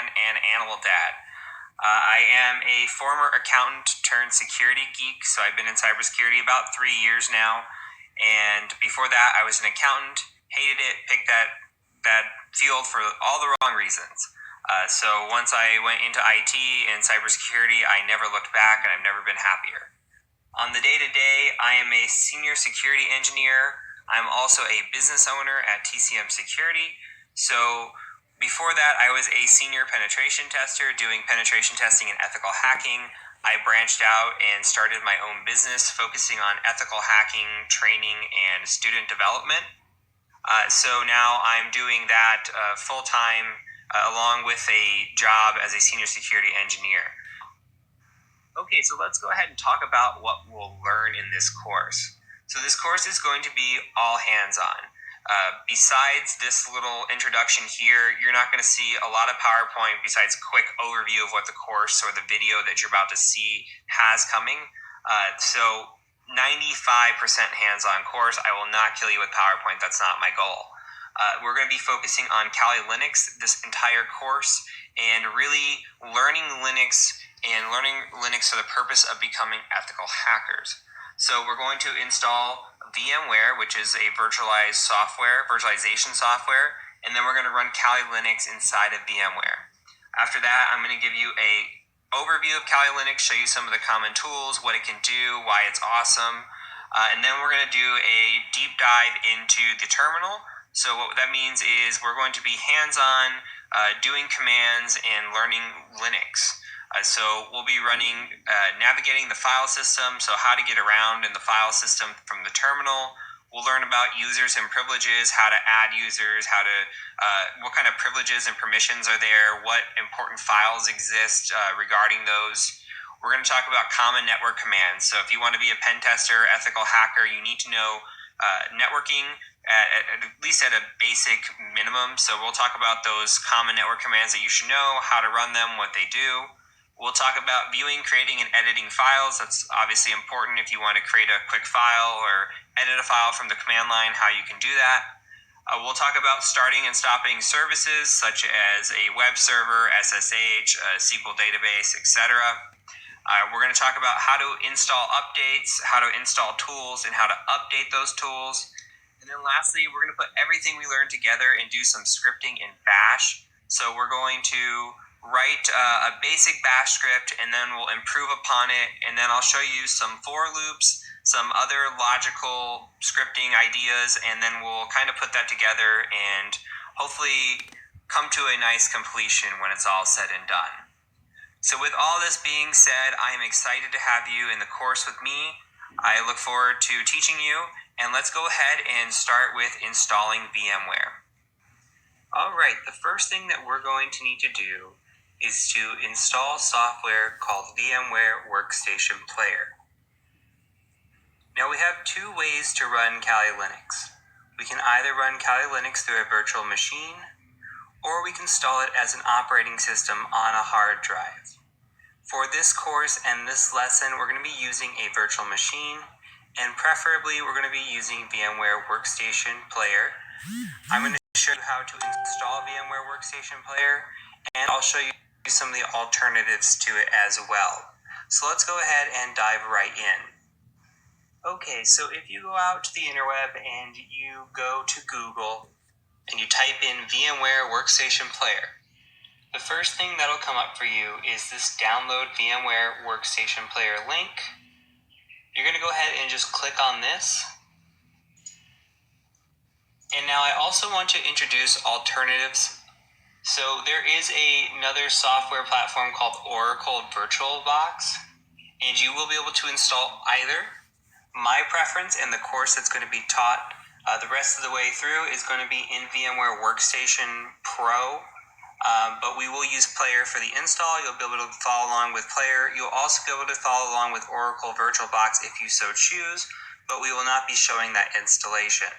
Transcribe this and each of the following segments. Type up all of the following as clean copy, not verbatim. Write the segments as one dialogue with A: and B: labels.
A: fan and animal dad. I am a former accountant turned security geek, so I've been in cybersecurity about 3 years now. And before that, I was an accountant, hated it, picked that field for all the wrong reasons. So once I went into IT and cybersecurity, I never looked back, and I've never been happier. On the day-to-day, I am a senior security engineer. I'm also a business owner at TCM Security. So before that, I was a senior penetration tester doing penetration testing and ethical hacking. I branched out and started my own business focusing on ethical hacking, training, and student development. So now I'm doing that full-time along with a job as a senior security engineer. Okay, so let's go ahead and talk about what we'll learn in this course. So this course is going to be all hands-on. Besides this little introduction here, you're not going to see a lot of PowerPoint besides a quick overview of what the course or the video that you're about to see has coming. So 95% hands-on course. I will not kill you with PowerPoint. That's not my goal. We're going to be focusing on Kali Linux this entire course and really learning Linux for the purpose of becoming ethical hackers. So we're going to install VMware, which is a virtualization software, and then we're going to run Kali Linux inside of VMware. After that, I'm going to give you a overview of Kali Linux, show you some of the common tools, what it can do, why it's awesome, and then we're going to do a deep dive into the terminal. So what that means is we're going to be hands-on, doing commands and learning Linux. So we'll be navigating the file system, so how to get around in the file system from the terminal. We'll learn about users and privileges, how to add users, what kind of privileges and permissions are there, what important files exist regarding those. We're going to talk about common network commands. So if you want to be a pen tester, ethical hacker, you need to know networking at least at a basic minimum. So we'll talk about those common network commands that you should know, how to run them, what they do. We'll talk about viewing, creating, and editing files. That's obviously important if you want to create a quick file or edit a file from the command line, how you can do that. We'll talk about starting and stopping services such as a web server, SSH, a SQL database, etc. We're going to talk about how to install updates, how to install tools, and how to update those tools. And then lastly, we're going to put everything we learned together and do some scripting in Bash. So we're going to write a basic Bash script, and then we'll improve upon it, and then I'll show you some for loops, some other logical scripting ideas, and then we'll kind of put that together and hopefully come to a nice completion when it's all said and done. So with all this being said, I am excited to have you in the course with me. I look forward to teaching you, and let's go ahead and start with installing VMware. All right, the first thing that we're going to need to do is to install software called VMware Workstation Player. Now we have two ways to run Kali Linux. We can either run Kali Linux through a virtual machine, or we can install it as an operating system on a hard drive. For this course and this lesson, we're going to be using a virtual machine, and preferably we're going to be using VMware Workstation Player. I'm going to show you how to install VMware Workstation Player, and I'll show you some of the alternatives to it as well. So let's go ahead and dive right in. Okay, so if you go out to the interweb and you go to Google and you type in VMware Workstation Player, the first thing that'll come up for you is this download VMware Workstation Player link. You're going to go ahead and just click on this. And now I also want to introduce alternatives. So there is another software platform called Oracle VirtualBox, and you will be able to install either. My preference and the course that's going to be taught the rest of the way through is going to be in VMware Workstation Pro, but we will use Player for the install. You'll be able to follow along with Player. You'll also be able to follow along with Oracle VirtualBox if you so choose, but we will not be showing that installation.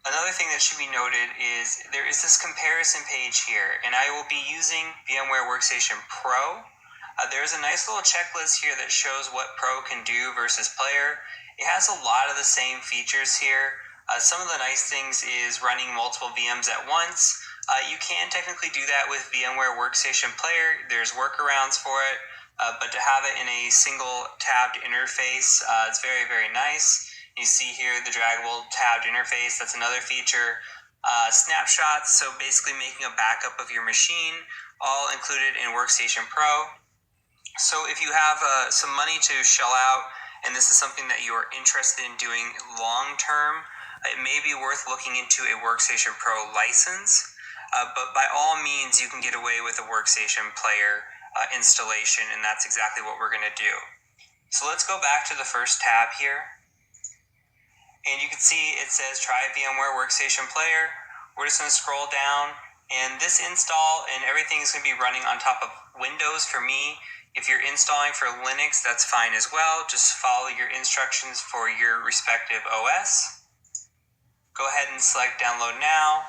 A: Another thing that should be noted is there is this comparison page here, and I will be using VMware Workstation Pro. There's a nice little checklist here that shows what Pro can do versus Player. It has a lot of the same features here. Some of the nice things is running multiple VMs at once. You can technically do that with VMware Workstation Player. There's workarounds for it, but to have it in a single tabbed interface, it's very, very nice. You see here the draggable tabbed interface. That's another feature. Snapshots, so basically making a backup of your machine, all included in Workstation Pro. So if you have some money to shell out, and this is something that you are interested in doing long term, it may be worth looking into a Workstation Pro license. But by all means, you can get away with a Workstation Player installation, and that's exactly what we're going to do. So let's go back to the first tab here. And you can see it says try VMware Workstation Player. We're just going to scroll down, and this install and everything is going to be running on top of Windows for me. If you're installing for Linux, that's fine as well. Just follow your instructions for your respective OS. Go ahead and select download now.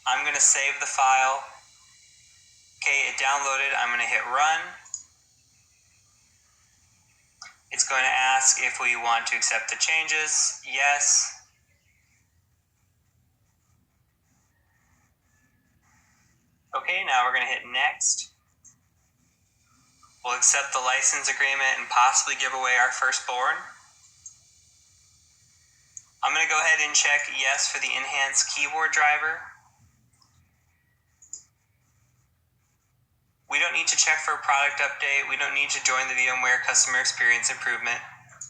A: I'm going to save the file. Okay, it downloaded. I'm going to hit run. It's going to ask if we want to accept the changes. Yes. Okay, now we're going to hit next. We'll accept the license agreement and possibly give away our firstborn. I'm going to go ahead and check yes for the enhanced keyboard driver. We don't need to check for a product update. We don't need to join the VMware Customer Experience Improvement.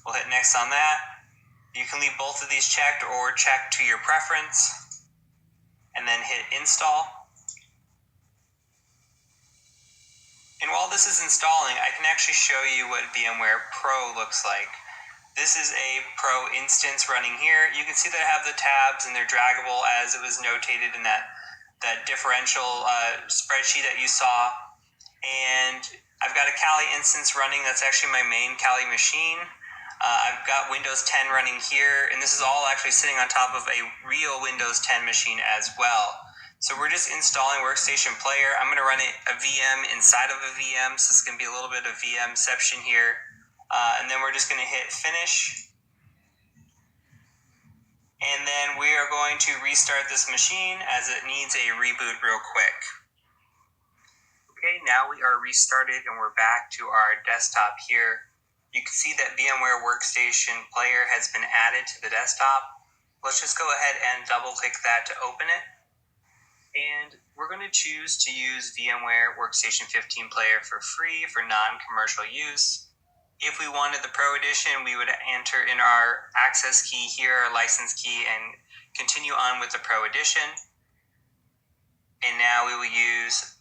A: We'll hit next on that. You can leave both of these checked or check to your preference, and then hit install. And while this is installing, I can actually show you what VMware Pro looks like. This is a Pro instance running here. You can see that I have the tabs and they're draggable as it was notated in that differential spreadsheet that you saw. And I've got a Kali instance running. That's actually my main Kali machine. I've got Windows 10 running here, and this is all actually sitting on top of a real Windows 10 machine as well. So we're just installing Workstation Player. I'm going to run a VM inside of a VM, so it's going to be a little bit of VMception here. And then we're just going to hit finish. And then we are going to restart this machine as it needs a reboot real quick. Okay, now we are restarted and we're back to our desktop here. You can see that VMware Workstation Player has been added to the desktop. Let's just go ahead and double click that to open it. And we're going to choose to use VMware Workstation 15 Player for free for non-commercial use. If we wanted the Pro Edition, we would enter in our access key here, our license key, and continue on with the Pro Edition. And now we will use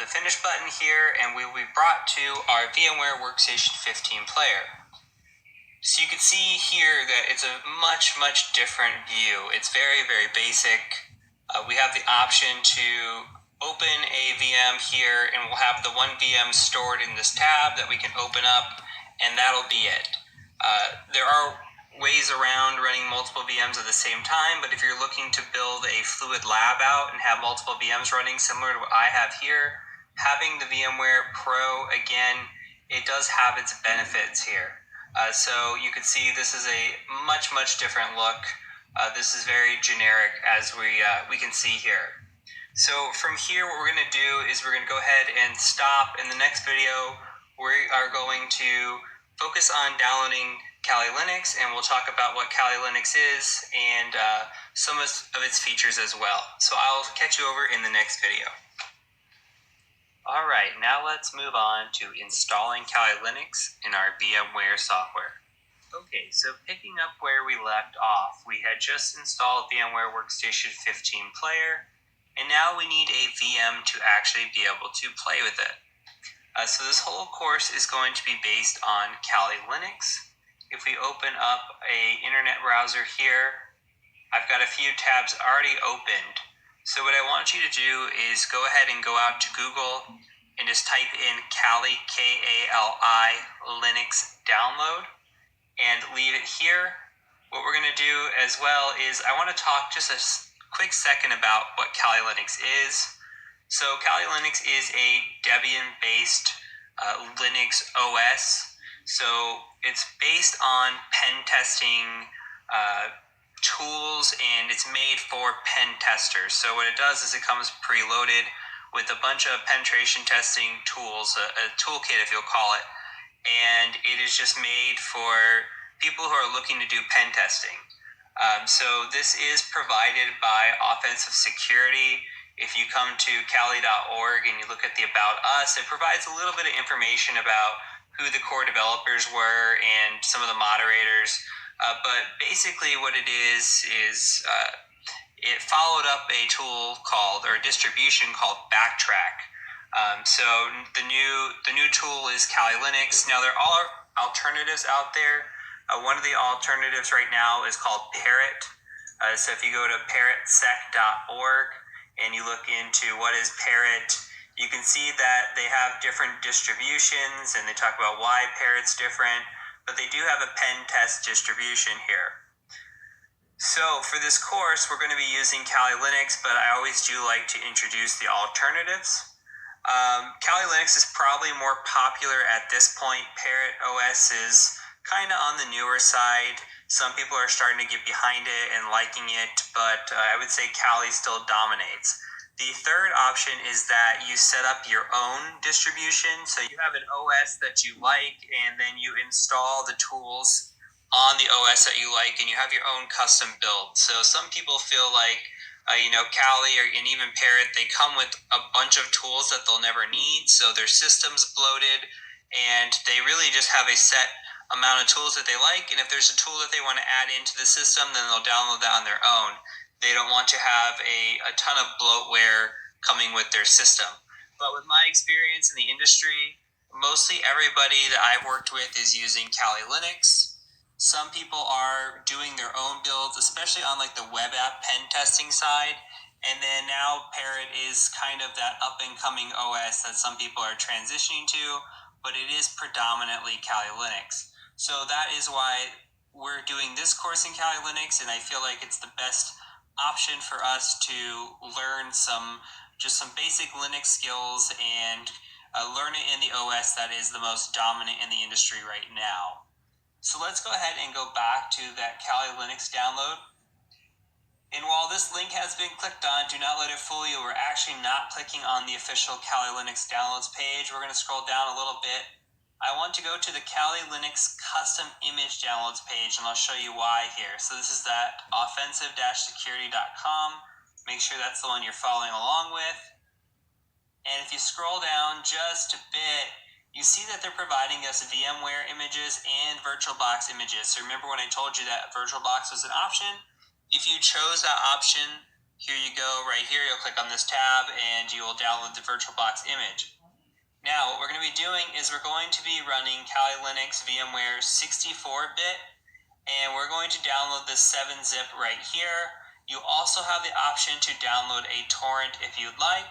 A: the finish button here, and we will be brought to our VMware Workstation 15 Player. So you can see here that it's a much, much different view. It's very, very basic. We have the option to open a VM here, and we'll have the one VM stored in this tab that we can open up, and that'll be it. There are ways around running multiple VMs at the same time, but if you're looking to build a fluid lab out and have multiple VMs running similar to what I have here, having the VMware Pro, again, it does have its benefits here. So you can see this is a much, much different look. This is very generic as we can see here. So from here, what we're going to do is we're going to go ahead and stop. In the next video, we are going to focus on downloading Kali Linux, and we'll talk about what Kali Linux is and some of its features as well. So I'll catch you over in the next video. All right, now let's move on to installing Kali Linux in our VMware software. Okay, so picking up where we left off, we had just installed VMware Workstation 15 Player, and now we need a VM to actually be able to play with it. So this whole course is going to be based on Kali Linux. If we open up a internet browser here, I've got a few tabs already opened. So what I want you to do is go ahead and go out to Google and just type in Kali, K-A-L-I, Linux download, and leave it here. What we're going to do as well is I want to talk just a quick second about what Kali Linux is. So Kali Linux is a Debian-based Linux OS. So it's based on pen testing tools, and it's made for pen testers. So what it does is it comes preloaded with a bunch of penetration testing tools, a toolkit if you'll call it, and it is just made for people who are looking to do pen testing. So this is provided by Offensive Security. If you come to Kali.org and you look at the About Us, it provides a little bit of information about who the core developers were and some of the moderators. But basically what it is it followed up a tool called, or a distribution called Backtrack. So the new tool is Kali Linux. Now there are alternatives out there. One of the alternatives right now is called Parrot. So if you go to parrotsec.org and you look into what is Parrot, you can see that they have different distributions and they talk about why Parrot's different, but they do have a pen test distribution here. So for this course, we're going to be using Kali Linux, but I always do like to introduce the alternatives. Kali Linux is probably more popular at this point. Parrot OS is kind of on the newer side. Some people are starting to get behind it and liking it, but I would say Kali still dominates. The third option is that you set up your own distribution. So you have an OS that you like, and then you install the tools on the OS that you like, and you have your own custom build. So some people feel like Kali and even Parrot, they come with a bunch of tools that they'll never need, so their system's bloated, and they really just have a set amount of tools that they like, and if there's a tool that they want to add into the system, then they'll download that on their own. They don't want to have a ton of bloatware coming with their system. But with my experience in the industry, mostly everybody that I've worked with is using Kali Linux. Some people are doing their own builds, especially on like the web app pen testing side. And then now Parrot is kind of that up and coming OS that some people are transitioning to, but it is predominantly Kali Linux. So that is why we're doing this course in Kali Linux, and I feel like it's the best option for us to learn some basic Linux skills and learn it in the OS that is the most dominant in the industry right now. So let's go ahead and go back to that Kali Linux download. And while this link has been clicked on, do not let it fool you. We're actually not clicking on the official Kali Linux downloads page. We're going to scroll down a little bit. I want to go to the Kali Linux custom image downloads page, and I'll show you why here. So this is that offensive-security.com. Make sure that's the one you're following along with. And if you scroll down just a bit, you see that they're providing us VMware images and VirtualBox images. So remember when I told you that VirtualBox was an option? If you chose that option, here you go, right here, you'll click on this tab and you will download the VirtualBox image. Now, what we're going to be doing is we're going to be running Kali Linux VMware 64-bit, and we're going to download this 7-zip right here. You also have the option to download a torrent if you'd like.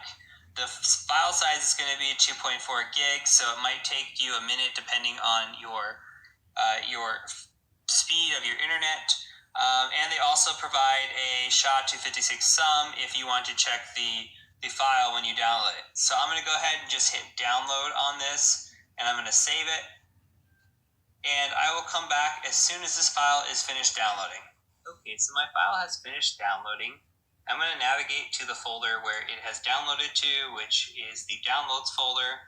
A: The file size is going to be 2.4 gigs, so it might take you a minute depending on your speed of your internet. And they also provide a SHA-256 sum if you want to check the file when you download it. So I'm going to go ahead and just hit download on this, and I'm going to save it. And I will come back as soon as this file is finished downloading. Okay, so my file has finished downloading. I'm going to navigate to the folder where it has downloaded to, which is the downloads folder.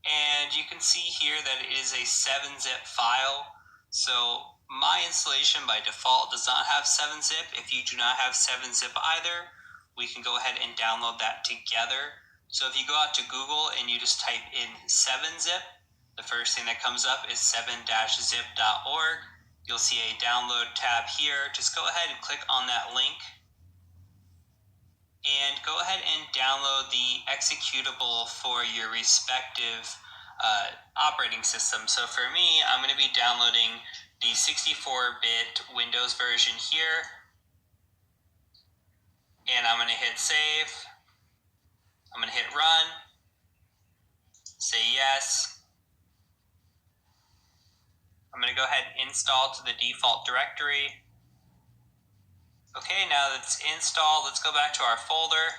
A: And you can see here that it is a 7-zip file. So my installation by default does not have 7-zip. If you do not have 7-zip either, we can go ahead and download that together. So if you go out to Google and you just type in 7-zip, the first thing that comes up is 7-zip.org. You'll see a download tab here. Just go ahead and click on that link. And go ahead and download the executable for your respective operating system. So for me, I'm going to be downloading the 64-bit Windows version here. And I'm going to hit save. I'm going to hit run. Say yes. I'm going to go ahead and install to the default directory. Okay, now that it's installed, let's go back to our folder.